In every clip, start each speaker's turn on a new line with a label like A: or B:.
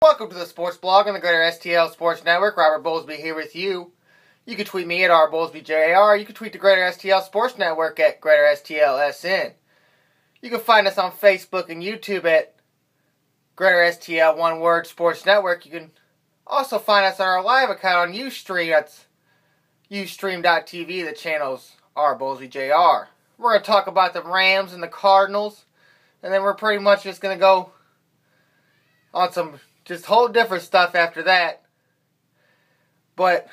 A: Welcome to the Sports Blog on the Greater STL Sports Network. Robert Bowlesby here with you. You can tweet me at rbowlesbyjar. You can tweet the Greater STL Sports Network at Greater STLSN. You can find us on Facebook and YouTube at Greater STL One Word Sports Network. You can also find us on our live account on Ustream. That's Ustream.tv. The channel's rbowlesbyjar. We're going to talk about the Rams and the Cardinals. And then we're pretty much just going to go on some just whole different stuff after that. But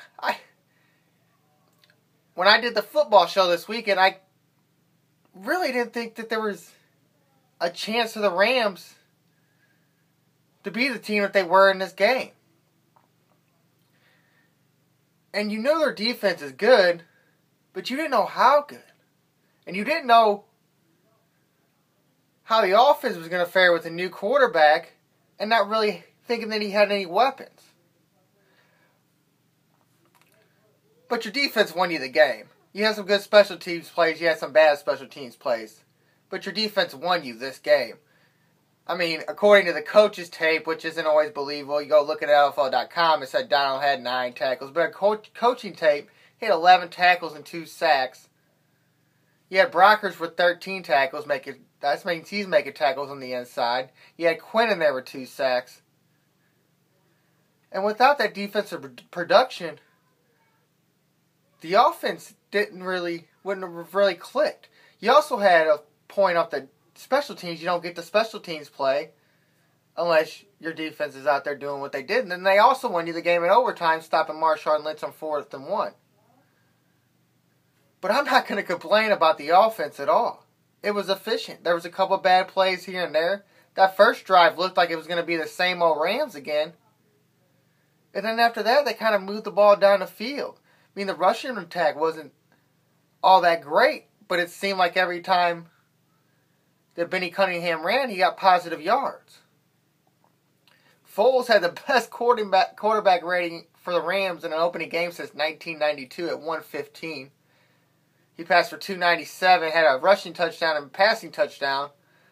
A: when I did the football show this weekend, I really didn't think that there was a chance for the Rams to be the team that they were in this game. And you know their defense is good, but you didn't know how good. And you didn't know how the offense was going to fare with a new quarterback and not really thinking that he had any weapons. But your defense won you the game. You had some good special teams plays, you had some bad special teams plays. But your defense won you this game. I mean, according to the coach's tape, which isn't always believable, you go look at NFL.com, it said Donald had 9 tackles. But coaching tape, he had 11 tackles and 2 sacks. You had Brockers with 13 tackles, that means he's making tackles on the inside. You had Quinn in there with 2 sacks. And without that defensive production, the offense wouldn't have really clicked. You also had a point off the special teams. You don't get the special teams play unless your defense is out there doing what they did. And then they also won you the game in overtime, stopping Marshawn Lynch on 4th and 1. But I'm not going to complain about the offense at all. It was efficient. There was a couple of bad plays here and there. That first drive looked like it was going to be the same old Rams again. And then after that, they kind of moved the ball down the field. I mean, the rushing attack wasn't all that great, but it seemed like every time that Benny Cunningham ran, he got positive yards. Foles had the best quarterback rating for the Rams in an opening game since 1992 at 115. He passed for 297, had a rushing touchdown and a passing touchdown.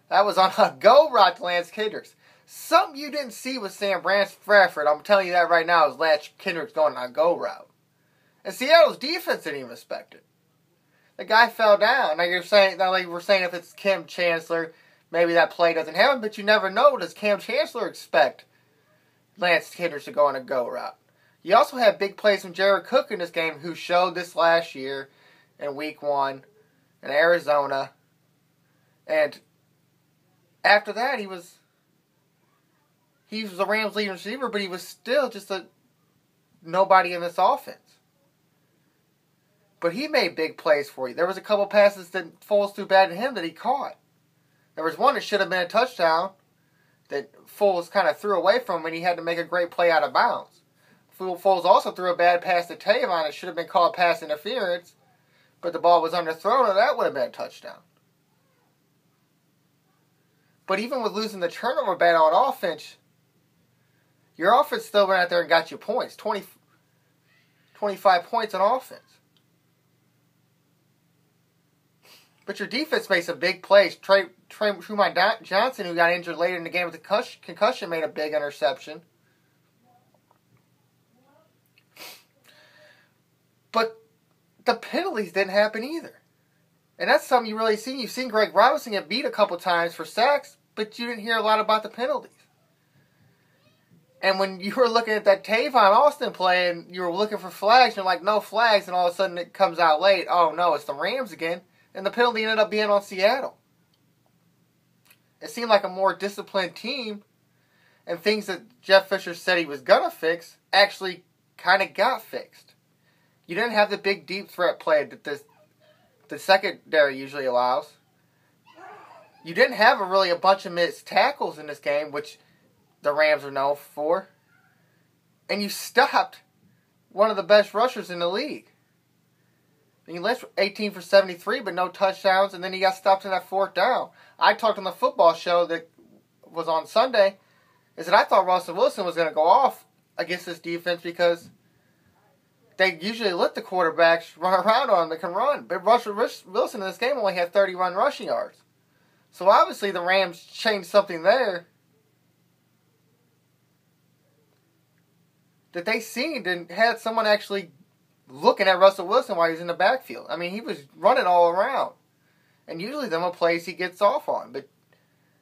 A: That was on a go route to Lance Kendricks. Something you didn't see with Sam Bradford. I'm telling you that right now, is Lance Kendricks going on a go route. And Seattle's defense didn't even respect it. The guy fell down. Now we're saying if it's Cam Chancellor, maybe that play doesn't happen, but you never know. Does Cam Chancellor expect Lance Kendricks to go on a go route? You also had big plays from Jared Cook in this game, who showed this last year in Week 1 in Arizona. And after that, he was the Rams' leading receiver, but he was still just a nobody in this offense. But he made big plays for you. There was a couple passes that Foles threw bad to him that he caught. There was one that should have been a touchdown that Foles kind of threw away from him, and he had to make a great play out of bounds. Foles also threw a bad pass to Tavon. It should have been called pass interference, but the ball was underthrown, and that would have been a touchdown. But even with losing the turnover battle on offense, your offense still went out there and got you points. 25 points on offense. But your defense made some big plays. Truman Johnson, who got injured later in the game with a concussion, made a big interception. But the penalties didn't happen either. And that's something you really seen. You've seen Greg Robinson get beat a couple times for sacks, but you didn't hear a lot about the penalties. And when you were looking at that Tavon Austin play and you were looking for flags, you're like, no flags, and all of a sudden it comes out late. Oh no, it's the Rams again. And the penalty ended up being on Seattle. It seemed like a more disciplined team, and things that Jeff Fisher said he was going to fix actually kind of got fixed. You didn't have the big deep threat play that the secondary usually allows. You didn't have a bunch of missed tackles in this game, which the Rams are known for. And you stopped one of the best rushers in the league. He led 18 for 73, but no touchdowns, and then he got stopped in that 4th down. I talked on the football show that was on Sunday, is that I thought Russell Wilson was going to go off against this defense because they usually let the quarterbacks run around on them that can run. But Russell Wilson in this game only had 31 rushing yards. So obviously the Rams changed something there that they seen and had someone actually looking at Russell Wilson while he was in the backfield. I mean, he was running all around. And usually them are plays he gets off on. But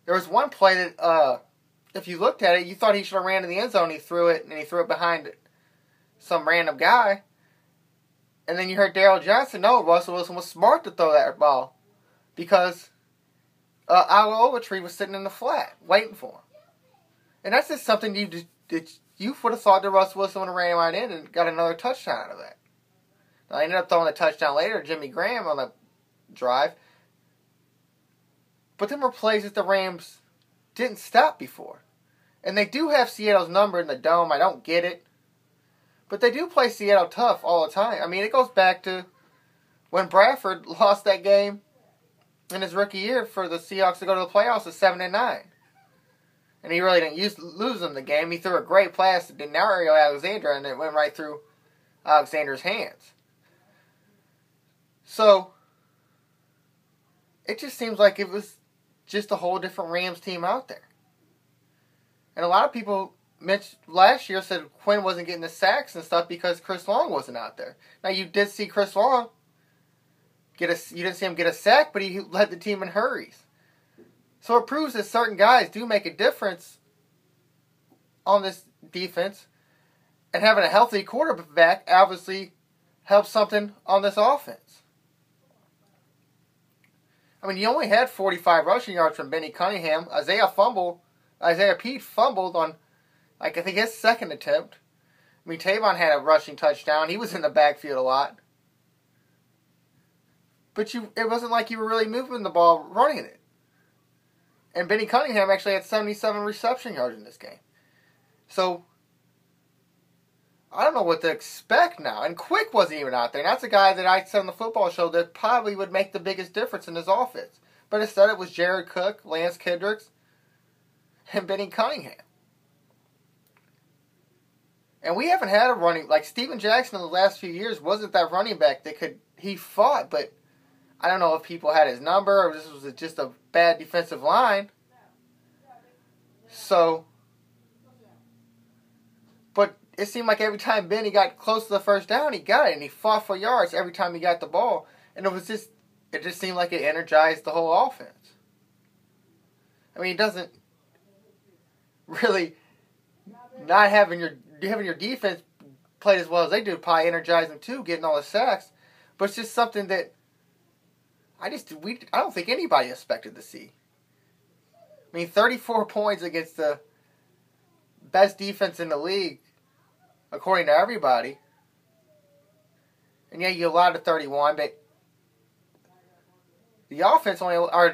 A: there was one play that, if you looked at it, you thought he should have ran to the end zone. He threw it behind some random guy. And then you heard Daryl Johnson, no, Russell Wilson was smart to throw that ball. Because Al Ogletree was sitting in the flat, waiting for him. And that's just something you would have thought that Russell Wilson would have ran right in and got another touchdown out of that. Now, I ended up throwing a touchdown later to Jimmy Graham on the drive. But them were plays that the Rams didn't stop before. And they do have Seattle's number in the dome. I don't get it. But they do play Seattle tough all the time. I mean, it goes back to when Bradford lost that game in his rookie year for the Seahawks to go to the playoffs at 7-9. And he really didn't lose them the game. He threw a great pass to Denario Alexander, and it went right through Alexander's hands. So, it just seems like it was just a whole different Rams team out there. And a lot of people mentioned last year said Quinn wasn't getting the sacks and stuff because Chris Long wasn't out there. Now, you did see Chris Long you didn't see him get a sack, but he led the team in hurries. So it proves that certain guys do make a difference on this defense. And having a healthy quarterback obviously helps something on this offense. I mean, you only had 45 rushing yards from Benny Cunningham. Isaiah Pete fumbled on, I think, his second attempt. I mean, Tavon had a rushing touchdown. He was in the backfield a lot. But it wasn't like you were really moving the ball, running it. And Benny Cunningham actually had 77 reception yards in this game. So, I don't know what to expect now. And Quick wasn't even out there. And that's a guy that I said on the football show that probably would make the biggest difference in this offense. But instead it was Jared Cook, Lance Kendricks, and Benny Cunningham. And we haven't had a running, like Steven Jackson in the last few years wasn't that running back that he fought, but I don't know if people had his number or this was just a bad defensive line. So, but it seemed like every time Benny got close to the first down, he got it, and he fought for yards every time he got the ball. And it just seemed like it energized the whole offense. I mean, it doesn't really not having your defense played as well as they do probably energize them too, getting all the sacks. But it's just something that I don't think anybody expected to see. I mean, 34 points against the best defense in the league, according to everybody. And yeah, you allowed 31, but the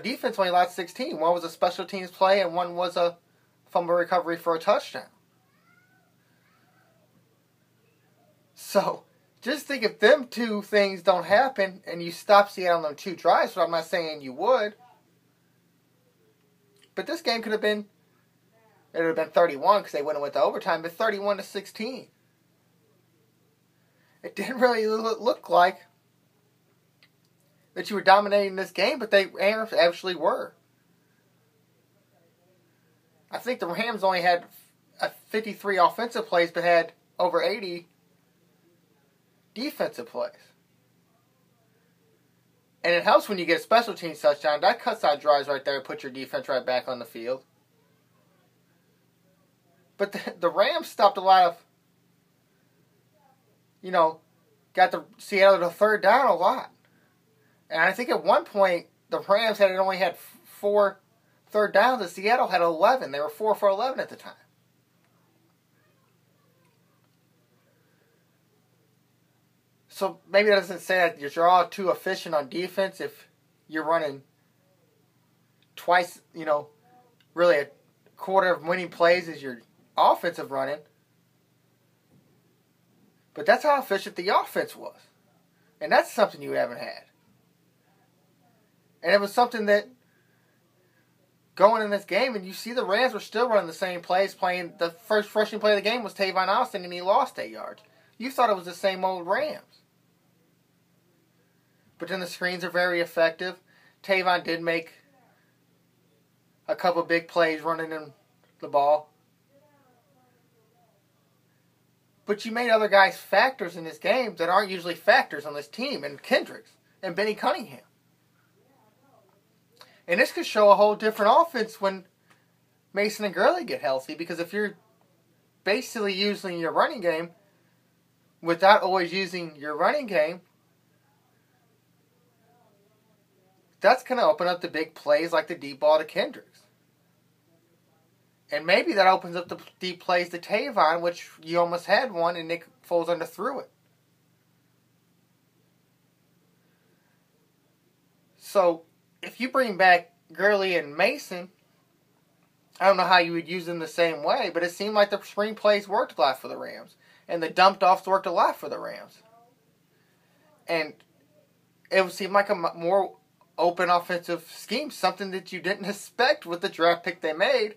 A: defense only allowed 16. One was a special teams play, and one was a fumble recovery for a touchdown. So, just think if them two things don't happen and you stop Seattle on them two drives, but I'm not saying you would. But this game could have been, it would have been 31 because they wouldn't have went to overtime, but 31-16. It didn't really look like that you were dominating this game, but they actually were. I think the Rams only had 53 offensive plays, but had over 80 defensive plays. And it helps when you get a special teams touchdown. That cuts out drives right there and puts your defense right back on the field. But the Rams stopped a lot of, got the Seattle to third down a lot. And I think at one point, the Rams only had 4 third downs, and Seattle had 11. They were 4 for 11 at the time. So maybe that doesn't say that you're all too efficient on defense if you're running twice, really a quarter of winning plays is your offensive running. But that's how efficient the offense was. And that's something you haven't had. And it was something that going in this game, and you see the Rams were still running the same plays, playing the first rushing play of the game was Tavon Austin, and he lost 8 yards. You thought it was the same old Rams. But then the screens are very effective. Tavon did make a couple big plays running in the ball. But you made other guys factors in this game that aren't usually factors on this team, and Kendricks and Benny Cunningham. And this could show a whole different offense when Mason and Gurley get healthy, because if you're basically using your running game without always using your running game, that's going to open up the big plays like the deep ball to Kendricks. And maybe that opens up the deep plays to Tavon, which you almost had one and Nick Foles underthrew it. So, if you bring back Gurley and Mason, I don't know how you would use them the same way, but it seemed like the screen plays worked a lot for the Rams. And the dumped offs worked a lot for the Rams. And it would seem like a more open offensive scheme, something that you didn't expect with the draft pick they made,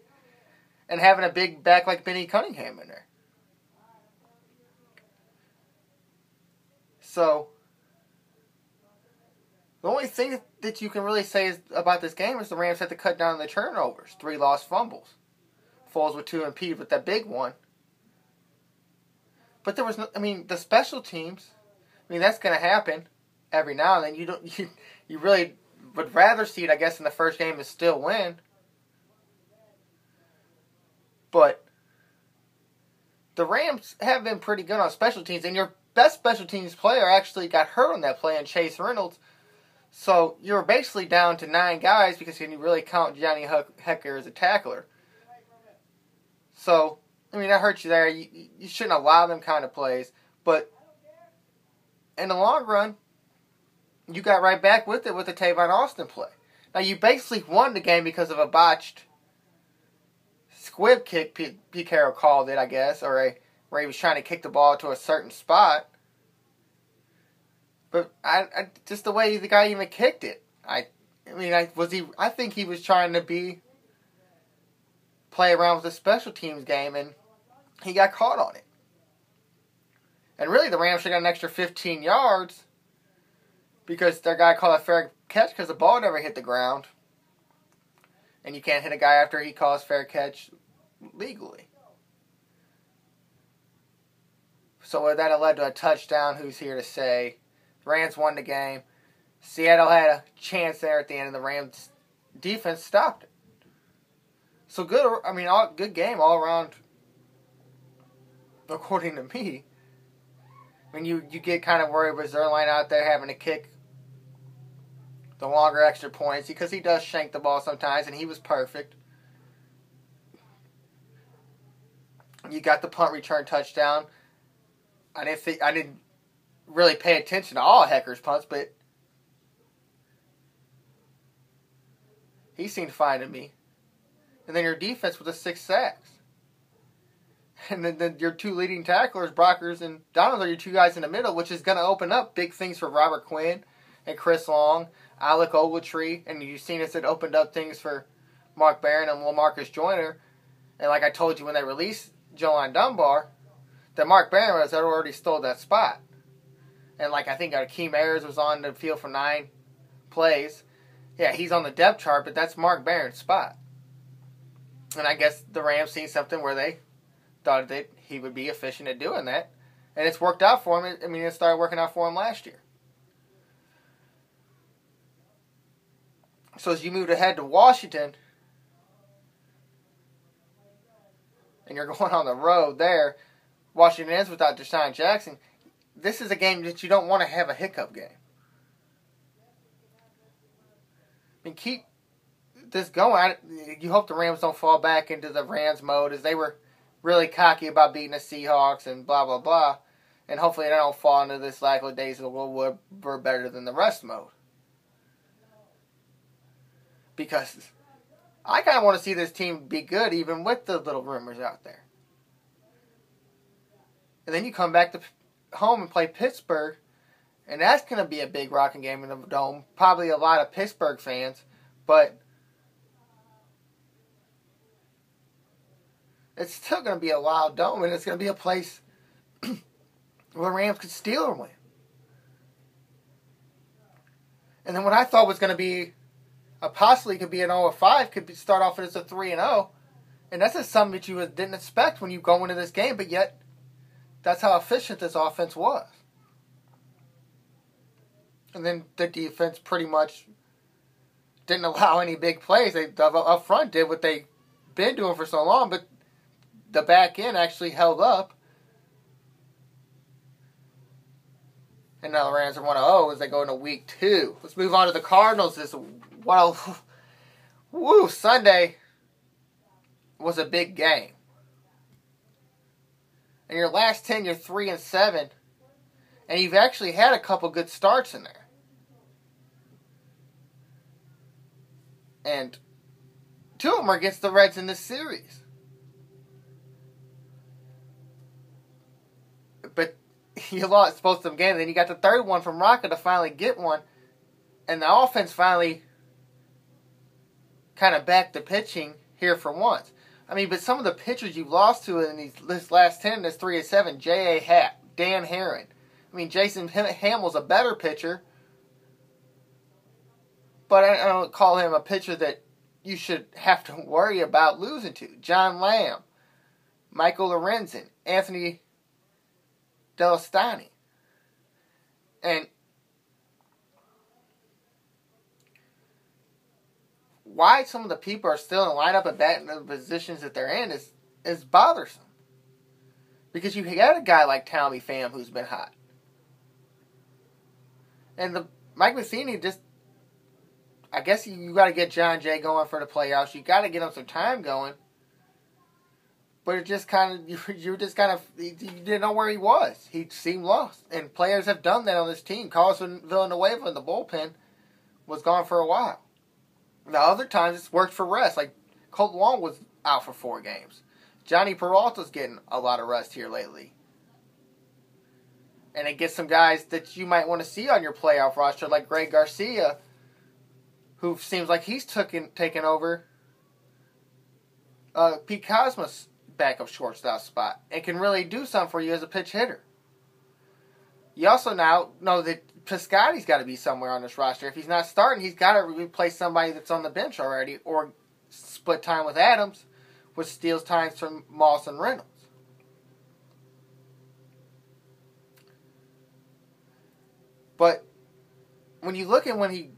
A: and having a big back like Benny Cunningham in there. So, the only thing that you can really say about this game is the Rams had to cut down the turnovers. 3 lost fumbles. Foles with 2 impeded with that big one. But there was no, the special teams, that's going to happen every now and then. You really would rather see it, I guess, in the first game and still win. But the Rams have been pretty good on special teams, and your best special teams player actually got hurt on that play, on Chase Reynolds. So you were basically down to 9 guys because you really count Johnny Hecker as a tackler. So, that hurts you there. You shouldn't allow them kind of plays. But in the long run, you got right back with it with the Tavon Austin play. Now, you basically won the game because of a botched squib kick, Pete Carroll called it, I guess, where he was trying to kick the ball to a certain spot. But I just the way the guy even kicked it, I think he was trying to play around with the special teams game, and he got caught on it. And really, the Rams should have got an extra 15 yards because their guy called a fair catch because the ball never hit the ground. And you can't hit a guy after he calls fair catch legally. So that led to a touchdown. Who's here to say? The Rams won the game. Seattle had a chance there at the end, and the Rams defense stopped it. So good. Good game all around, according to me. You get kind of worried with Zerline out there having to kick the longer extra points because he does shank the ball sometimes, and he was perfect. You got the punt return touchdown. I didn't really pay attention to all Hecker's punts, but he seemed fine to me. And then your defense with the 6 sacks. And then your 2 leading tacklers, Brockers and Donald, are your 2 guys in the middle, which is going to open up big things for Robert Quinn and Chris Long, Alec Ogletree, and you've seen it opened up things for Mark Barron and LaMarcus Joyner. And like I told you when they released Joanne Dunbar, that Mark Barron had already stole that spot. And I think Akeem Ayers was on the field for 9 plays. Yeah, he's on the depth chart, but that's Mark Barron's spot. And I guess the Rams seen something where they thought that he would be efficient at doing that. And it's worked out for him. It started working out for him last year. So as you move ahead to Washington, and you're going on the road there, Washington is without Deshaun Jackson. This is a game that you don't want to have a hiccup game. Keep this going. You hope the Rams don't fall back into the Rams mode as they were really cocky about beating the Seahawks and blah, blah, blah. And hopefully they don't fall into this lackadaisical, well, we're better than the rest mode. Because I kind of want to see this team be good even with the little rumors out there. And then you come back to home and play Pittsburgh, and that's going to be a big rocking game in the Dome. Probably a lot of Pittsburgh fans, but it's still going to be a loud Dome, and it's going to be a place where Rams could steal or win. And then what I thought was going to be possibly could be an 0-5, could start off as a 3-0, and that's just something that you didn't expect when you go into this game, but yet That's how efficient this offense was. And then the defense pretty much didn't allow any big plays. They up front did what they've been doing for so long, but the back end actually held up. And now the Rams are 1-0 as they go into week 2. Let's move on to the Cardinals. Sunday was a big game. In your last 10, you're 3-7, and you've actually had a couple good starts in there. And 2 of them are against the Reds in this series. But you lost both of them games. Then you got the third one from Rocket to finally get one. And the offense finally kind of backed the pitching here for once. I mean, but some of the pitchers you've lost to in this last 10, this 3-7, J.A. Happ, Dan Herron. I mean, Jason Hamill's a better pitcher. But I don't call him a pitcher that you should have to worry about losing to. John Lamb, Michael Lorenzen, Anthony Delastani. And why some of the people are still in the lineup and batting the positions that they're in is bothersome. Because you got a guy like Tommy Pham who's been hot. And Mike Matheny just, I guess you got to get John Jay going for the playoffs. You got to get him some time going. But it just kind of, you didn't know where he was. He seemed lost. And players have done that on this team. Carlos Villanueva in the bullpen was gone for a while. Now, other times it's worked for rest. Like, Colt Long was out for 4 games. Johnny Peralta's getting a lot of rest here lately. And it gets some guys that you might want to see on your playoff roster, like Greg Garcia, who seems like he's taken over Pete Cosma's backup shortstop spot and can really do something for you as a pitch hitter. You also now know that Piscotty's got to be somewhere on this roster. If he's not starting, he's got to replace somebody that's on the bench already or split time with Adams, which steals times from Moss and Reynolds. But when you look at when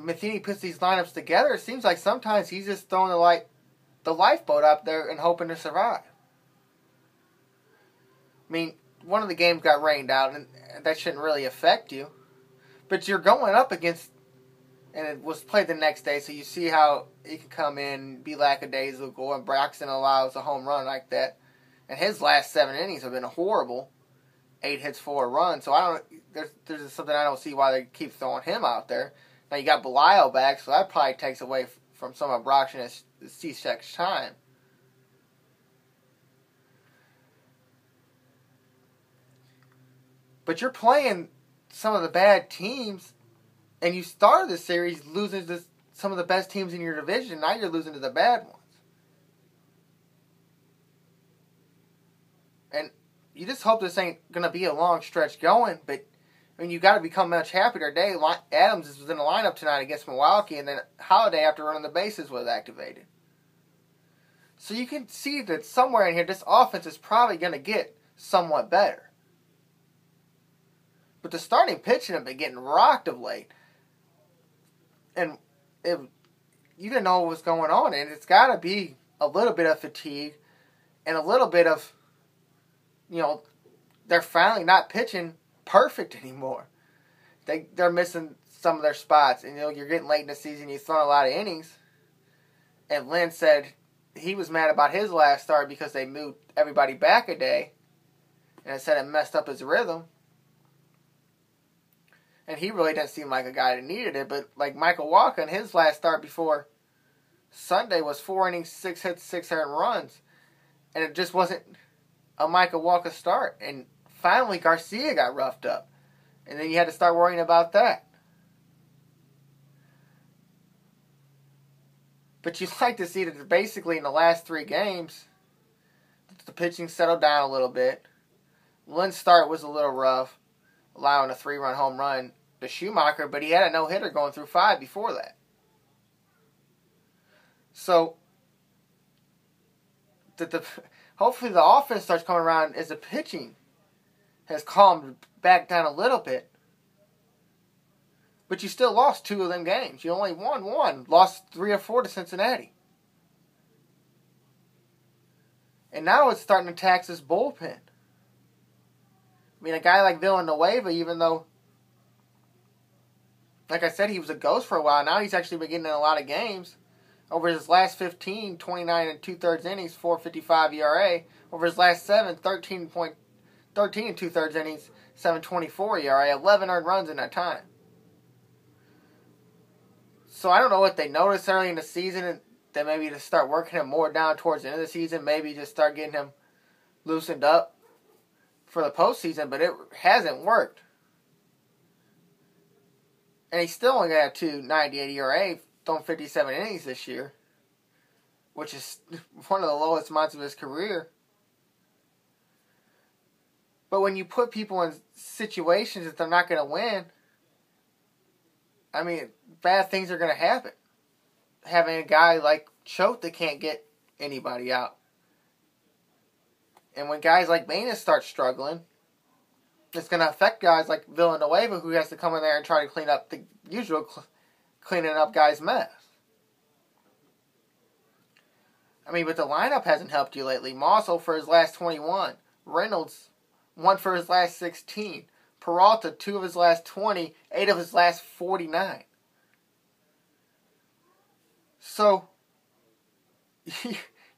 A: Matheny puts these lineups together, it seems like sometimes he's just throwing the lifeboat up there and hoping to survive. I mean, one of the games got rained out, and that shouldn't really affect you. But you're going up against, and it was played the next day, so you see how he can come in, be lackadaisical, and Braxton allows a home run like that. And his last 7 innings have been horrible. 8 hits, 4 runs. So there's something I don't see why they keep throwing him out there. Now you got Belial back, so that probably takes away from some of Broxton's C-Sec's time. But you're playing some of the bad teams, and you started the series losing to some of the best teams in your division. Now you're losing to the bad ones. And you just hope this ain't going to be a long stretch going, but I mean, you got to become much happier today. Adams was in the lineup tonight against Milwaukee, and then Holiday, after running the bases, was activated. So you can see that somewhere in here, this offense is probably going to get somewhat better. But the starting pitching have been getting rocked of late. And you didn't know what was going on. And it's got to be a little bit of fatigue and a little bit of, they're finally not pitching perfect anymore. They're missing some of their spots. And, you're getting late in the season. You've thrown a lot of innings. And Lynn said he was mad about his last start because they moved everybody back a day. And it said it messed up his rhythm. And he really didn't seem like a guy that needed it. But like Michael Walken, his last start before Sunday was 4 innings, 6 hits, 6 earned runs. And it just wasn't a Michael Walken start. And finally Garcia got roughed up. And then you had to start worrying about that. But you'd like to see that basically in the last 3 games, the pitching settled down a little bit. Lynn's start was a little rough, allowing a 3-run home run to Schumacher, but he had a no-hitter going through 5 before that. So, hopefully the offense starts coming around as the pitching has calmed back down a little bit. But you still lost 2 of them games. You only won 1. Lost 3 or 4 to Cincinnati. And now it's starting to tax this bullpen. I mean, a guy like Villanueva, even though, like I said, he was a ghost for a while, now he's actually been getting in a lot of games. Over his last 15, 29 and 2/3 innings, 4.55 ERA. Over his last 7, 13 and 2/3 innings, 7.24 ERA. 11 earned runs in that time. So I don't know what they noticed early in the season, that maybe to start working him more down towards the end of the season, maybe just start getting him loosened up for the postseason, but it hasn't worked. And he's still only got a 2.98 ERA, thrown 57 innings this year, which is one of the lowest amounts of his career. But when you put people in situations that they're not going to win, I mean, bad things are going to happen. Having a guy like Choate that can't get anybody out. And when guys like Manis start struggling, it's going to affect guys like Villanueva, who has to come in there and try to clean up the usual cleaning up guys' mess. I mean, but the lineup hasn't helped you lately. Mosso for his last 21. Reynolds, 1 for his last 16. Peralta, 2 of his last 20. 8 of his last 49. So,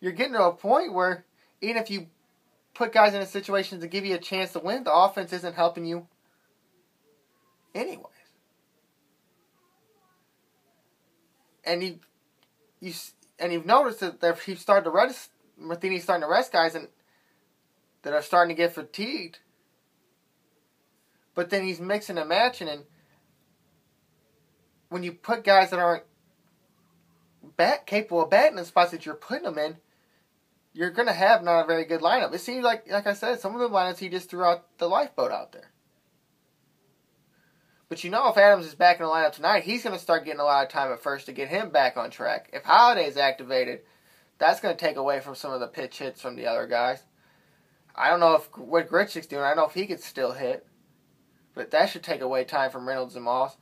A: you're getting to a point where even if you put guys in a situation to give you a chance to win, the offense isn't helping you anyways. And you've noticed that he's starting to rest. Matheny's starting to rest guys and that are starting to get fatigued. But then he's mixing and matching, and when you put guys that aren't capable of batting in the spots that you're putting them in, you're going to have not a very good lineup. It seems like I said, some of the lineups he just threw out the lifeboat out there. But you know, if Adams is back in the lineup tonight, he's going to start getting a lot of time at first to get him back on track. If Holiday's activated, that's going to take away from some of the pitch hits from the other guys. I don't know what Grichuk's doing. I don't know if he could still hit. But that should take away time from Reynolds and Moss.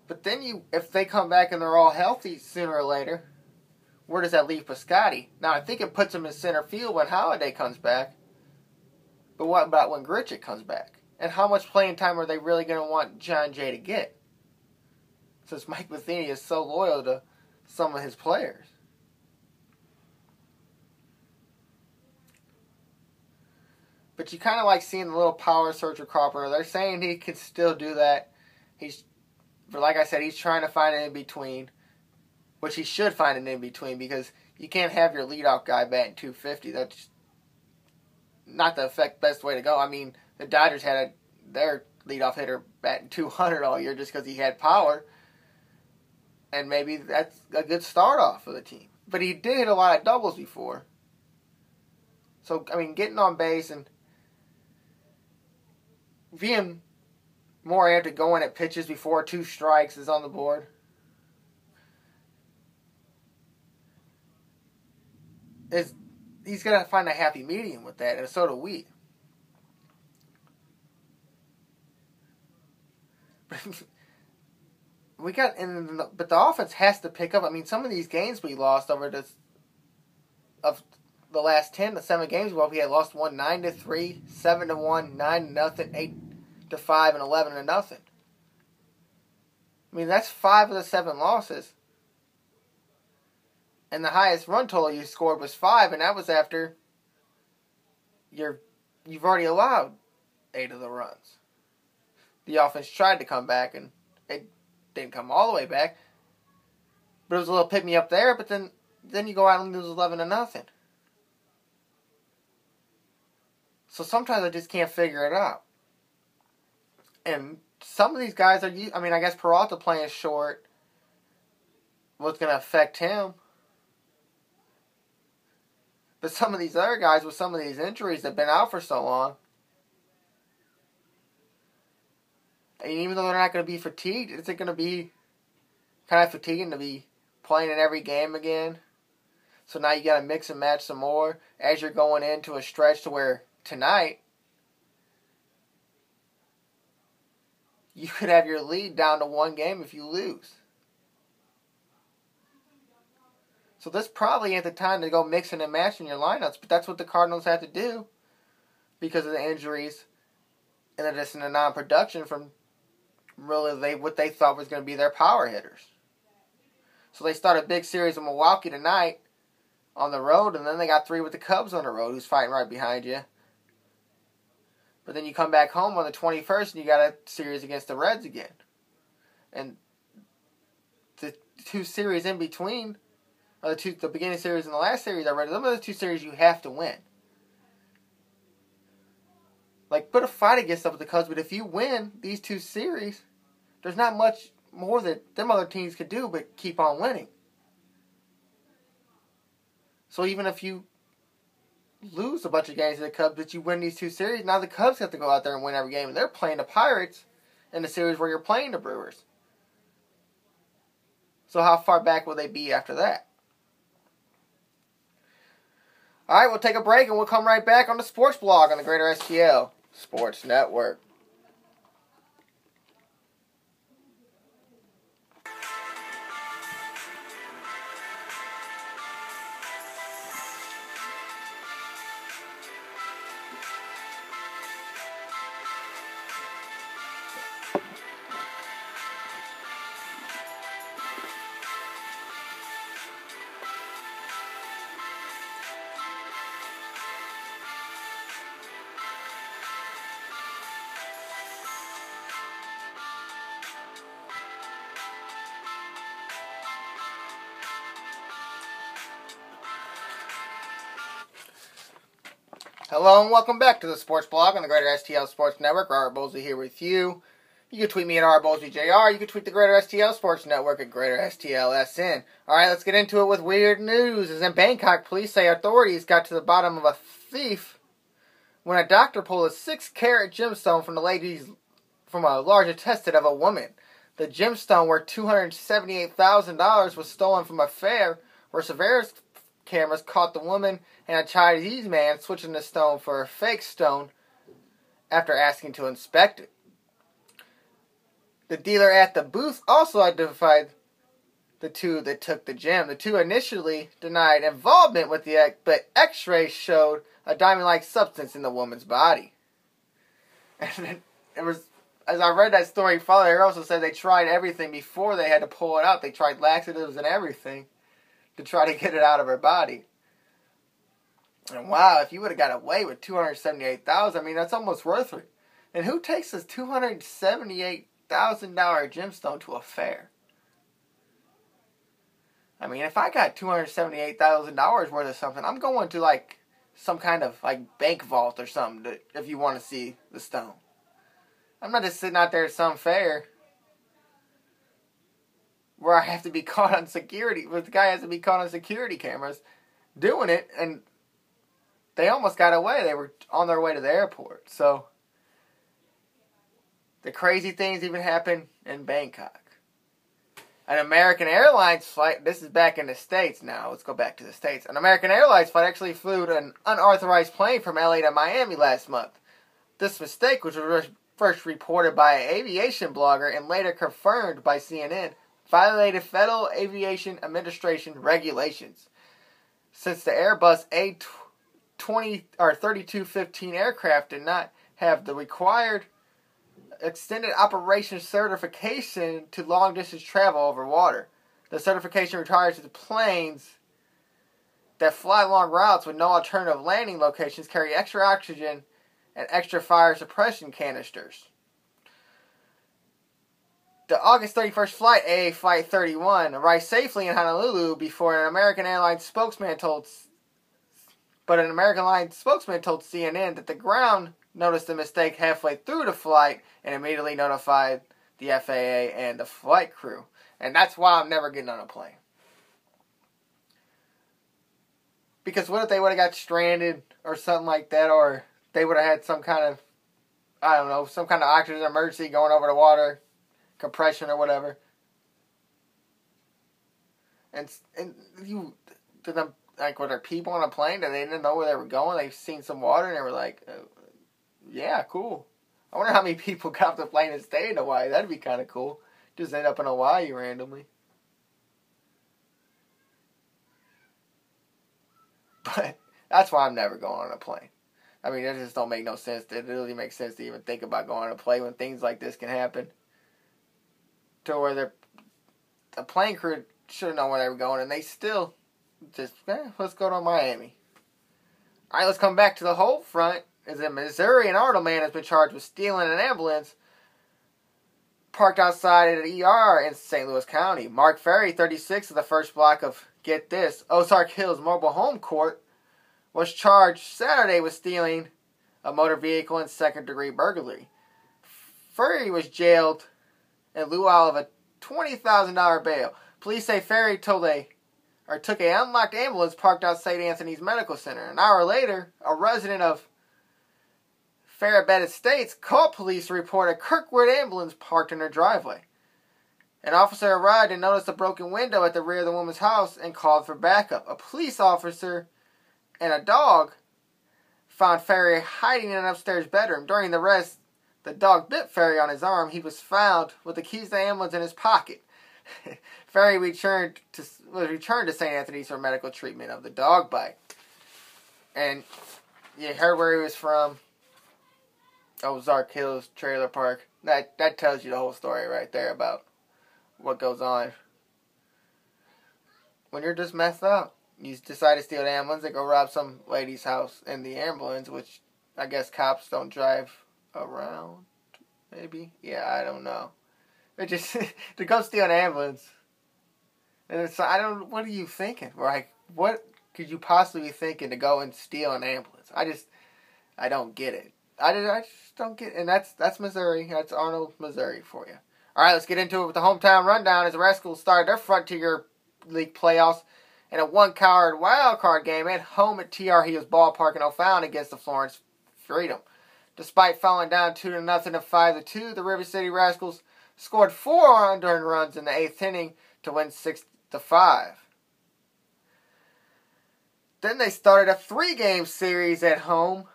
A: But then if they come back and they're all healthy sooner or later, where does that leave Piscotty? Now, I think it puts him in center field when Holiday comes back. But what about when Grichuk comes back? And how much playing time are they really going to want John Jay to get? Since Mike Matheny is so loyal to some of his players. But you kind of like seeing the little power surge of Crawford. They're saying he can still do that. But like I said, he's trying to find an in-between. Which he should find an in-between, because you can't have your leadoff guy batting 250. That's not the best way to go. I mean, the Dodgers had their leadoff hitter batting 200 all year just because he had power. And maybe that's a good start off for the team. But he did hit a lot of doubles before. So, I mean, getting on base and being more apt to going at pitches before 2 strikes is on the board. He's got to find a happy medium with that, and so do we. But the offense has to pick up. I mean, some of these games we lost of the last 10 to 7 games, we had lost 9-3, 7-1, 9-0, 8-5, and 11-0. I mean, that's 5 of the 7 losses. And the highest run total you scored was 5, and that was after you've already allowed 8 of the runs. The offense tried to come back, and it didn't come all the way back. But it was a little pick-me-up there, but then you go out and lose 11-0. So sometimes I just can't figure it out. And some of these guys I guess Peralta playing short was going to affect him. But some of these other guys with some of these injuries that have been out for so long, and even though they're not going to be fatigued, is it going to be kind of fatiguing to be playing in every game again? So now you got to mix and match some more as you're going into a stretch to where tonight, you could have your lead down to one game if you lose. So this probably ain't the time to go mixing and matching your lineups, but that's what the Cardinals have to do because of the injuries and then just in the non-production from really what they thought was going to be their power hitters. So they start a big series in Milwaukee tonight on the road, and then they got 3 with the Cubs on the road, who's fighting right behind you. But then you come back home on the 21st, and you got a series against the Reds again. And the 2 series in between, or the beginning series and the last series I read, those are the 2 series you have to win. Like, put a fight against them with the Cubs, but if you win these 2 series, there's not much more that them other teams could do but keep on winning. So even if you lose a bunch of games to the Cubs, but you win these 2 series, now the Cubs have to go out there and win every game. And they're playing the Pirates in the series where you're playing the Brewers. So how far back will they be after that? All right, we'll take a break and we'll come right back on the Sports Blog on the Greater STL Sports Network. Hello and welcome back to the Sports Blog on the Greater STL Sports Network. Robert Bowlesby here with you. You can tweet me at rbowlesbyjr. You can tweet the Greater STL Sports Network at Greater STLSN. Alright, let's get into it with weird news. As in Bangkok, police say authorities got to the bottom of a thief when a doctor pulled a 6-carat gemstone from a large intestine of a woman. The gemstone, worth $278,000, was stolen from a fair where surveillance cameras caught the woman and a Chinese man switching the stone for a fake stone after asking to inspect it. The dealer at the booth also identified the 2 that took the gem. The 2 initially denied involvement with the act, but x-rays showed a diamond-like substance in the woman's body. And it was, as I read that story further, they also said they tried everything before they had to pull it out. They tried laxatives and everything to try to get it out of her body. And wow, if you would have got away with $278,000, I mean, that's almost worth it. And who takes this $278,000 gemstone to a fair? I mean, if I got $278,000 worth of something, I'm going to like some kind of like bank vault or something if you want to see the stone. I'm not just sitting out there at some fair where I have to be caught on security, where the guy has to be caught on security cameras doing it, and they almost got away. They were on their way to the airport. So, the crazy things even happen in Bangkok. An American Airlines flight, this is back in the States now, let's go back to the States. An American Airlines flight actually flew an unauthorized plane from LA to Miami last month. This mistake, which was first reported by an aviation blogger and later confirmed by CNN, violated Federal Aviation Administration regulations. Since the Airbus A3215 aircraft did not have the required extended operation certification to long-distance travel over water. The certification requires the planes that fly long routes with no alternative landing locations carry extra oxygen and extra fire suppression canisters. The August 31st flight, AA Flight 31, arrived safely in Honolulu before an American Airlines spokesman told CNN that the ground noticed the mistake halfway through the flight and immediately notified the FAA and the flight crew. And that's why I'm never getting on a plane. Because what if they would have got stranded or something like that, or they would have had some kind of, I don't know, some kind of oxygen emergency going over the water, compression or whatever. And like, were there people on a plane that they didn't know where they were going? They've seen some water and they were like, yeah, cool. I wonder how many people got off the plane and stayed in Hawaii. That'd be kind of cool. Just end up in Hawaii randomly. But that's why I'm never going on a plane. I mean, it just don't make no sense. It really makes sense to even think about going on a plane when things like this can happen. To where the plane crew should have known where they were going, and they still just, let's go to Miami. All right, let's come back to the whole front. As in Missouri, an auto man has been charged with stealing an ambulance parked outside at an ER in St. Louis County. Mark Ferry, 36, of the first block of, get this, Ozark Hills Mobile Home Court, was charged Saturday with stealing a motor vehicle and second-degree burglary. Ferry was jailed in lieu of a $20,000 bail. Police say Ferry took an unlocked ambulance parked outside Anthony's Medical Center. An hour later, a resident of Farabette Estates called police to report a Kirkwood ambulance parked in her driveway. An officer arrived and noticed a broken window at the rear of the woman's house and called for backup. A police officer and a dog found Ferry hiding in an upstairs bedroom. During the arrest, the dog bit Ferry on his arm. He was found with the keys to the ambulance in his pocket. Ferry was returned to St. Anthony's for medical treatment of the dog bite. And you heard where he was from. Ozark Hills Trailer Park. That tells you the whole story right there about what goes on when you're just messed up. You decide to steal the ambulance and go rob some lady's house in the ambulance, which I guess cops don't drive around, maybe? Yeah, I don't know. It just, to go steal an ambulance. And it's, what are you thinking? Like, what could you possibly be thinking to go and steal an ambulance? I don't get it. I just don't get it. And that's Missouri. That's Arnold, Missouri for you. All right, let's get into it with the hometown rundown as the Rascals started their Frontier League playoffs in a one-card wild card game at home at TR Hughes Ballpark in O'Fallon against the Florence Freedom. Despite falling down 2-0 and 5-2, the River City Rascals scored 4 unearned runs in the 8th inning to win 6-5. Then they started a 3-game series at home,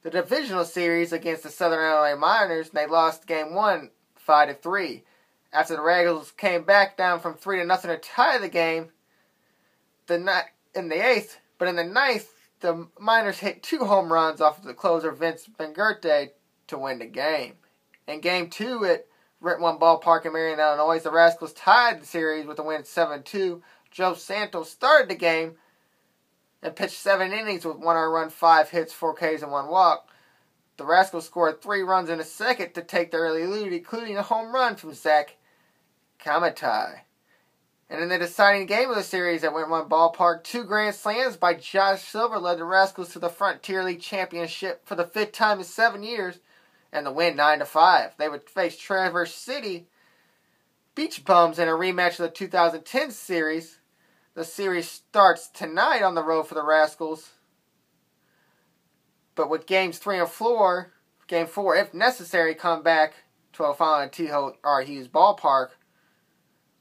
A: the divisional series against the Southern Illinois Miners, and they lost game 1 5-3. After the Rascals came back down from 3-0 to tie the game in the 8th, but in the 9th, the Miners hit 2 home runs off of the closer Vince Bengerte to win the game. In Game 2 at Rent One Ballpark in Marion, Illinois, the Rascals tied the series with a win 7-2. Joe Santos started the game and pitched 7 innings with 1 earned run, 5 hits, 4 Ks, and 1 walk. The Rascals scored 3 runs in the second to take the early lead, including a home run from Zach Kamatai. And in the deciding game of the series at Went One Ballpark, 2 grand slams by Josh Silver led the Rascals to the Frontier League Championship for the 5th time in 7 years, and the win 9-5. They would face Traverse City Beach Bums in a rematch of the 2010 series. The series starts tonight on the road for the Rascals, but with games 3 and 4, game 4, if necessary, come back to O'Fallon and TR Hughes Ballpark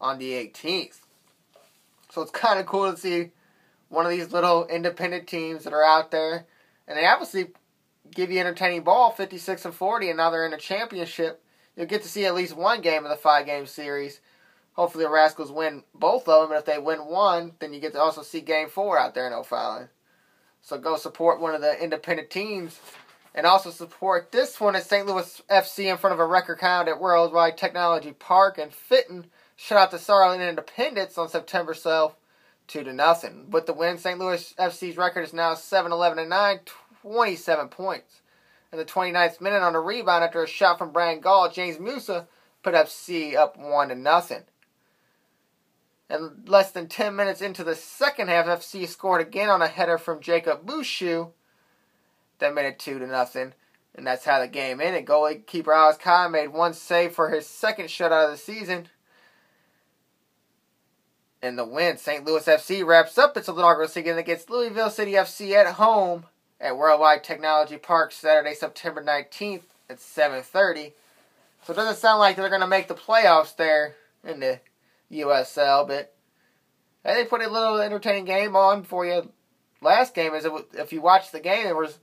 A: on the 18th. So it's kind of cool to see one of these little independent teams that are out there, and they obviously give you entertaining ball, 56-40, and now they're in a championship. You'll get to see at least one game of the 5-game series. Hopefully the Rascals win both of them, and if they win one, then you get to also see Game 4 out there in O'Fallon. So go support one of the independent teams, and also support this one at St. Louis FC in front of a record crowd at Worldwide Technology Park and Fitton. Shout out to Sarlin Independence on September 12th, 2-0. With the win, St. Louis FC's record is now 7-11-9, 27 points. In the 29th minute on a rebound after a shot from Brian Gall, James Musa put FC up 1-0. And less than 10 minutes into the second half, FC scored again on a header from Jacob Bushu. That made it 2-0. And that's how the game ended. Goalkeeper Alex Kai made 1 save for his second shutout of the season. And the win, St. Louis FC wraps up its inaugural season against Louisville City FC at home at Worldwide Technology Park Saturday, September 19th at 7:30. So it doesn't sound like they're going to make the playoffs there in the USL, but Hey, they put a little entertaining game on for you. Last game, if you watched the game, it was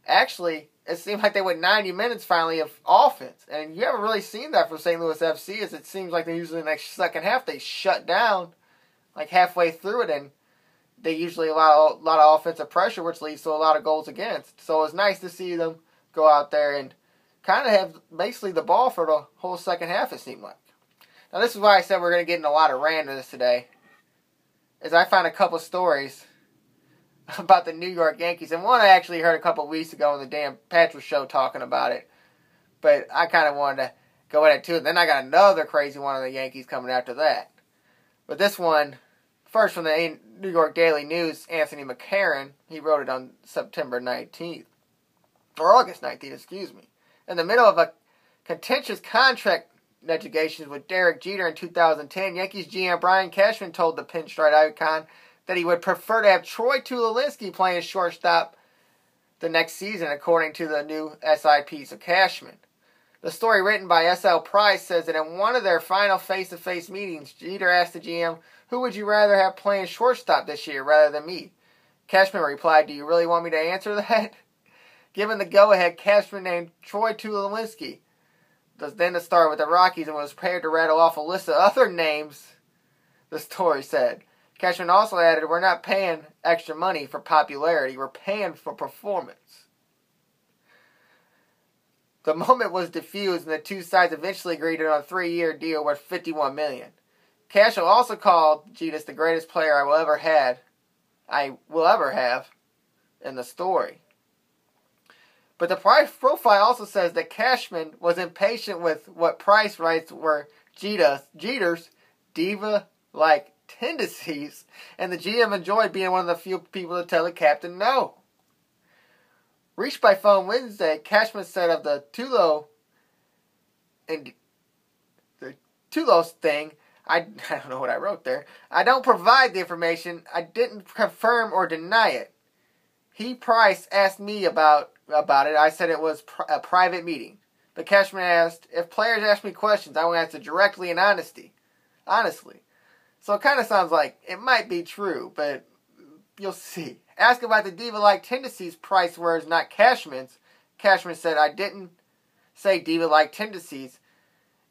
A: actually, it seemed like they went 90 minutes finally of offense. And you haven't really seen that from St. Louis FC, as it seems like they usually in the next second half, they shut down like halfway through it, and they usually allow a lot of offensive pressure, which leads to a lot of goals against. So it was nice to see them go out there and kind of have basically the ball for the whole second half, it seemed like. Now, this is why I said we're going to get in a lot of randomness today, is I found a couple stories about the New York Yankees. And one I actually heard a couple weeks ago on the Dan Patrick show talking about it. But I kind of wanted to go at it too. And then I got another crazy one on the Yankees coming after that. But this one, first from the New York Daily News, Anthony McCarron. He wrote it on September 19th. Or August 19th, excuse me. In the middle of a contentious contract negotiations with Derek Jeter in 2010, Yankees GM Brian Cashman told the pinstripe icon that he would prefer to have Troy Tulowitzki playing shortstop the next season, according to the new SI piece of Cashman. The story, written by S.L. Price, says that in one of their final face-to-face meetings, Jeter asked the GM, "Who would you rather have playing shortstop this year rather than me?" Cashman replied, "Do you really want me to answer that?" Given the go-ahead, Cashman named Troy Tulowitzki then to start with the Rockies and was prepared to rattle off a list of other names, the story said. Cashman also added, "We're not paying extra money for popularity. We're paying for performance." The moment was diffused, and the two sides eventually agreed on a 3-year deal worth $51 million. Cashman also called Jeter the greatest player I will ever have in the story. But the Price profile also says that Cashman was impatient with what Price writes were Jeter's diva-like tendencies, and the GM enjoyed being one of the few people to tell the captain no. Reached by phone Wednesday, Cashman said of the Tulo thing, I don't know what I wrote there. "I don't provide the information. I didn't confirm or deny it. Price asked me about it. I said it was a private meeting." But Cashman asked, "If players ask me questions, I will answer directly and honestly." So it kind of sounds like it might be true, but you'll see. Asked about the diva-like tendencies, Price words, not Cashman's. Cashman said, "I didn't say diva-like tendencies.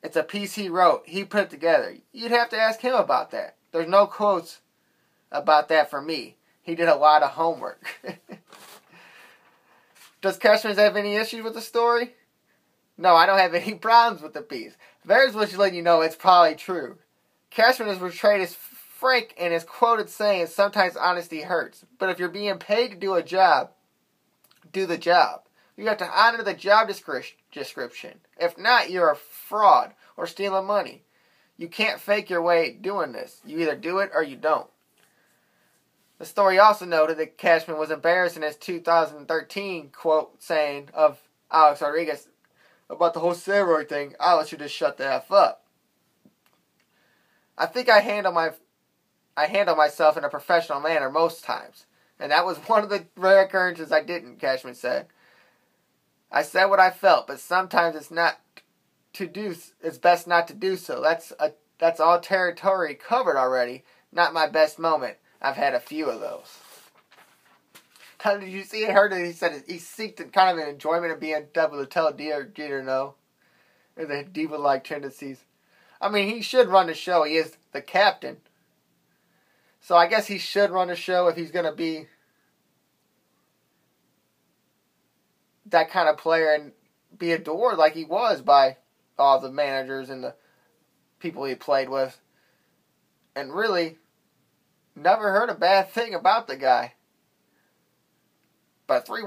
A: It's a piece he wrote. He put it together. You'd have to ask him about that. There's no quotes about that for me. He did a lot of homework." Does Cashman have any issues with the story? No, I don't have any problems with the piece. There's what's letting you know it's probably true. Cashman is portrayed as frank and is quoted saying, "Sometimes honesty hurts. But if you're being paid to do a job, do the job. You have to honor the job description. If not, you're a fraud or stealing money. You can't fake your way doing this. You either do it or you don't." The story also noted that Cashman was embarrassed in his 2013 quote saying of Alex Rodriguez about the whole steroid thing, "Alex should just shut the F up." "I think I handle myself in a professional manner most times. And that was one of the rare occurrences I didn't," Cashman said. "I said what I felt, but sometimes it's best not to do so. That's all territory covered already. Not my best moment. I've had a few of those." Now, did you see and heard that he said he seeked kind of an enjoyment of being able to tell Jeter no? And the diva-like tendencies. I mean, he should run the show. He is the captain. So I guess he should run the show if he's going to be that kind of player and be adored like he was by all the managers and the people he played with. And really, never heard a bad thing about the guy. But 3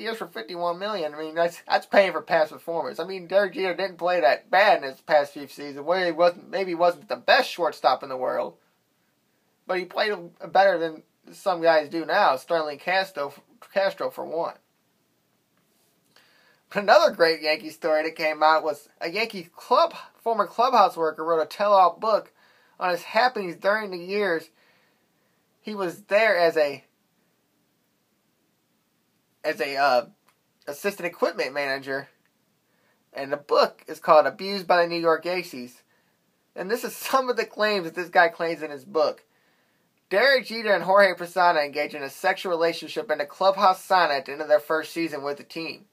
A: years for $51 million. I mean, that's paying for past performance. I mean, Derek Jeter didn't play that bad in his past few seasons. Where he wasn't the best shortstop in the world, but he played better than some guys do now. Sterling Castro for one. But another great Yankee story that came out was a Yankee former clubhouse worker wrote a tell-all book on his happenings during the years he was there as a assistant equipment manager, and the book is called "Abused by the New York Yankees." And this is some of the claims that this guy claims in his book. Derek Jeter and Jorge Posada engaged in a sexual relationship in a clubhouse sauna at the end of their first season with the team.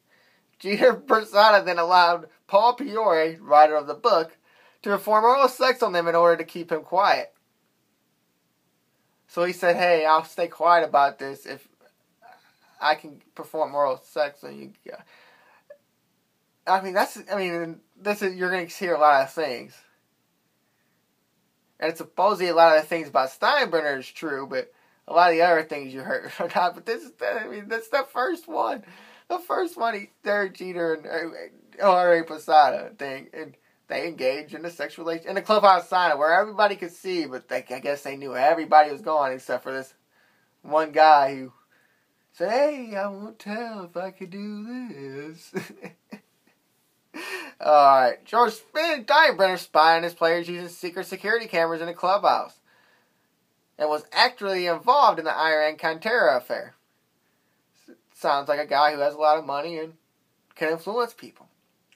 A: Jeter Posada then allowed Paul Priore, writer of the book, to perform oral sex on them in order to keep him quiet. So he said, "Hey, I'll stay quiet about this if I can perform oral sex on you." This is, you're going to hear a lot of things. And supposedly a lot of the things about Steinbrenner is true, but a lot of the other things you heard are not. But that's the first one. The first one, Derek Jeter and Jorge Posada thing, and they engaged in a sexual relationship in a clubhouse sauna where everybody could see, but I guess they knew everybody was gone except for this one guy who said, "Hey, I won't tell if I could do this." Alright, George Steinbrenner spied on his players using secret security cameras in a clubhouse and was actively involved in the Iran-Contra affair. Sounds like a guy who has a lot of money and can influence people.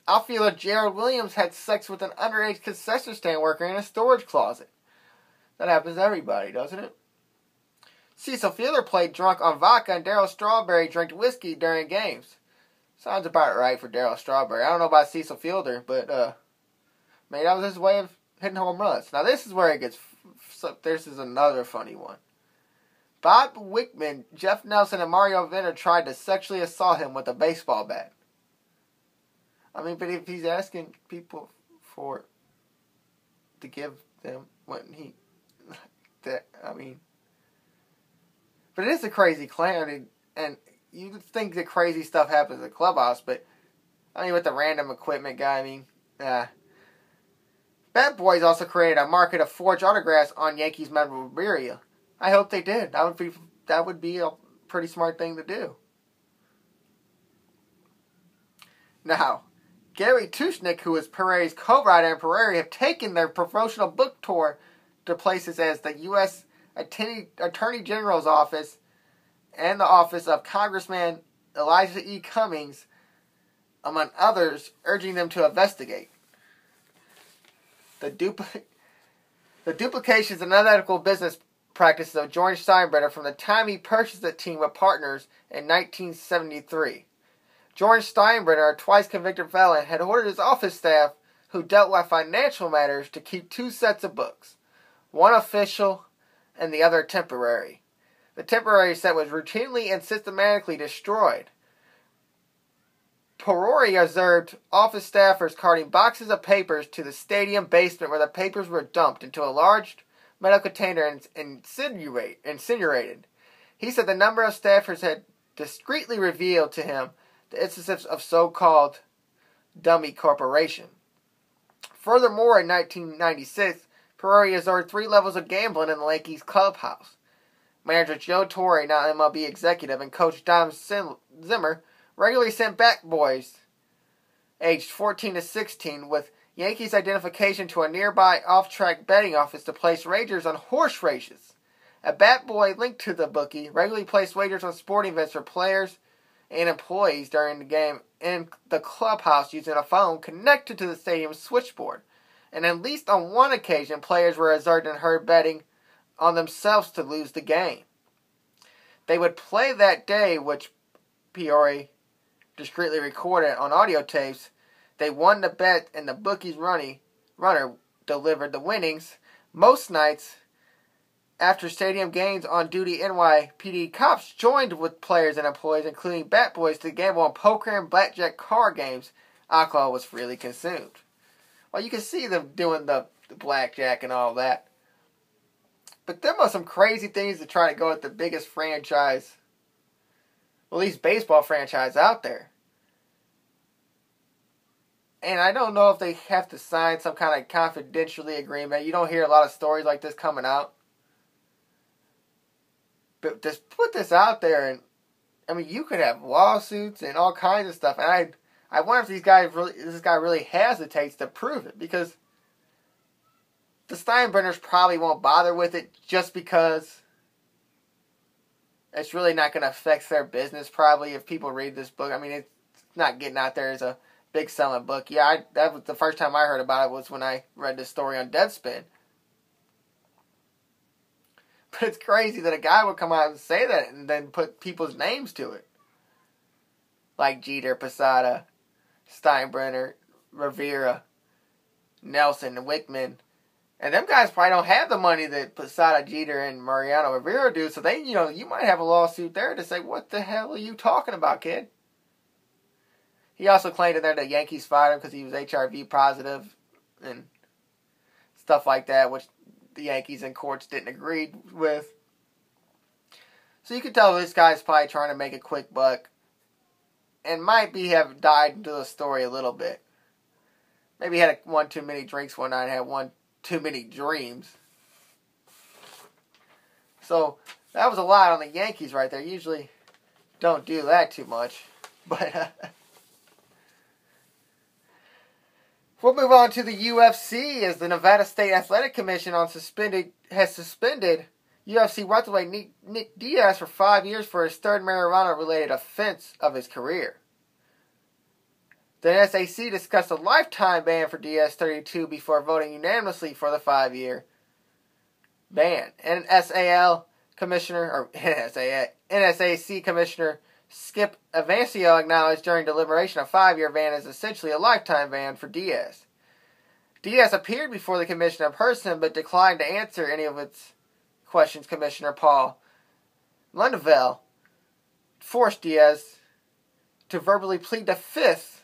A: Outfielder Gerald Williams had sex with an underage concession stand worker in a storage closet. That happens to everybody, doesn't it? Cecil Fielder played drunk on vodka and Darryl Strawberry drank whiskey during games. Sounds about right for Darryl Strawberry. I don't know about Cecil Fielder, but maybe that was his way of hitting home runs. Now this is where it gets. This is another funny one. Bob Wickman, Jeff Nelson, and Mario Venter tried to sexually assault him with a baseball bat. I mean, but if he's asking people to give them when he, but it is a crazy clan, and you think that crazy stuff happens at clubhouse, but with the random equipment guy, Bat Boys also created a market of forged autographs on Yankees memorabilia. I hope they did. That would be a pretty smart thing to do. Now, Gary Tushnik, who is Pereira's co-writer, and Pereira have taken their promotional book tour to places as the U.S. Attorney General's office and the office of Congressman Elijah E. Cummings, among others, urging them to investigate. The duplications and unethical business practices of George Steinbrenner from the time he purchased the team with partners in 1973. George Steinbrenner, a twice convicted felon, had ordered his office staff, who dealt with financial matters, to keep two sets of books, one official and the other temporary. The temporary set was routinely and systematically destroyed. Priore observed office staffers carting boxes of papers to the stadium basement where the papers were dumped into a large metal container and incinerated. He said the number of staffers had discreetly revealed to him the instances of so-called dummy corporation. Furthermore, in 1996, Priore observed 3 levels of gambling in the Yankees clubhouse. Manager Joe Torre, now MLB executive, and coach Dom Zimmer regularly sent Bat Boys, aged 14 to 16, with Yankees identification to a nearby off-track betting office to place wagers on horse races. A Bat Boy linked to the bookie regularly placed wagers on sporting events for players and employees during the game in the clubhouse using a phone connected to the stadium's switchboard. And at least on one occasion, players were observed and heard betting on themselves to lose the game. They would play that day, which Priore discreetly recorded on audio tapes. They won the bet, and the bookie's runner delivered the winnings. Most nights, after stadium games, on-duty NYPD cops joined with players and employees, including Bat Boys, to gamble on poker and blackjack card games. Alcohol was freely consumed. Well, you can see them doing the blackjack and all that. But there are some crazy things to try to go at the biggest franchise, well, at least baseball franchise out there. And I don't know if they have to sign some kind of confidentiality agreement. You don't hear a lot of stories like this coming out. But just put this out there, and you could have lawsuits and all kinds of stuff. And I wonder if this guy really hesitates to prove it, because the Steinbrenners probably won't bother with it just because it's really not going to affect their business, probably, if people read this book. It's not getting out there as a big selling book. Yeah, that was the first time I heard about it was when I read this story on Deadspin. But it's crazy that a guy would come out and say that and then put people's names to it. Like Jeter, Posada, Steinbrenner, Rivera, Nelson, and Wickman. And them guys probably don't have the money that Posada, Jeter, and Mariano Rivera do. So they, you might have a lawsuit there to say, what the hell are you talking about, kid? He also claimed in there that Yankees fired him because he was HIV positive and stuff like that, which the Yankees and courts didn't agree with. So you can tell this guy's probably trying to make a quick buck and might have died into the story a little bit. Maybe he had one too many drinks one night and had one too many dreams. So that was a lot on the Yankees right there. Usually don't do that too much. But we'll move on to the UFC as the Nevada State Athletic Commission has suspended UFC welterweight Nick Diaz for 5 years for his third marijuana-related offense of his career. The SAC discussed a lifetime ban for Diaz, 32, before voting unanimously for the 5-year ban. NSAC Commissioner Skip Avancio acknowledged during deliberation a 5-year ban is essentially a lifetime ban for Diaz. Diaz appeared before the commission in person but declined to answer any of its questions. Commissioner Paul Lundevell forced Diaz to verbally plead the fifth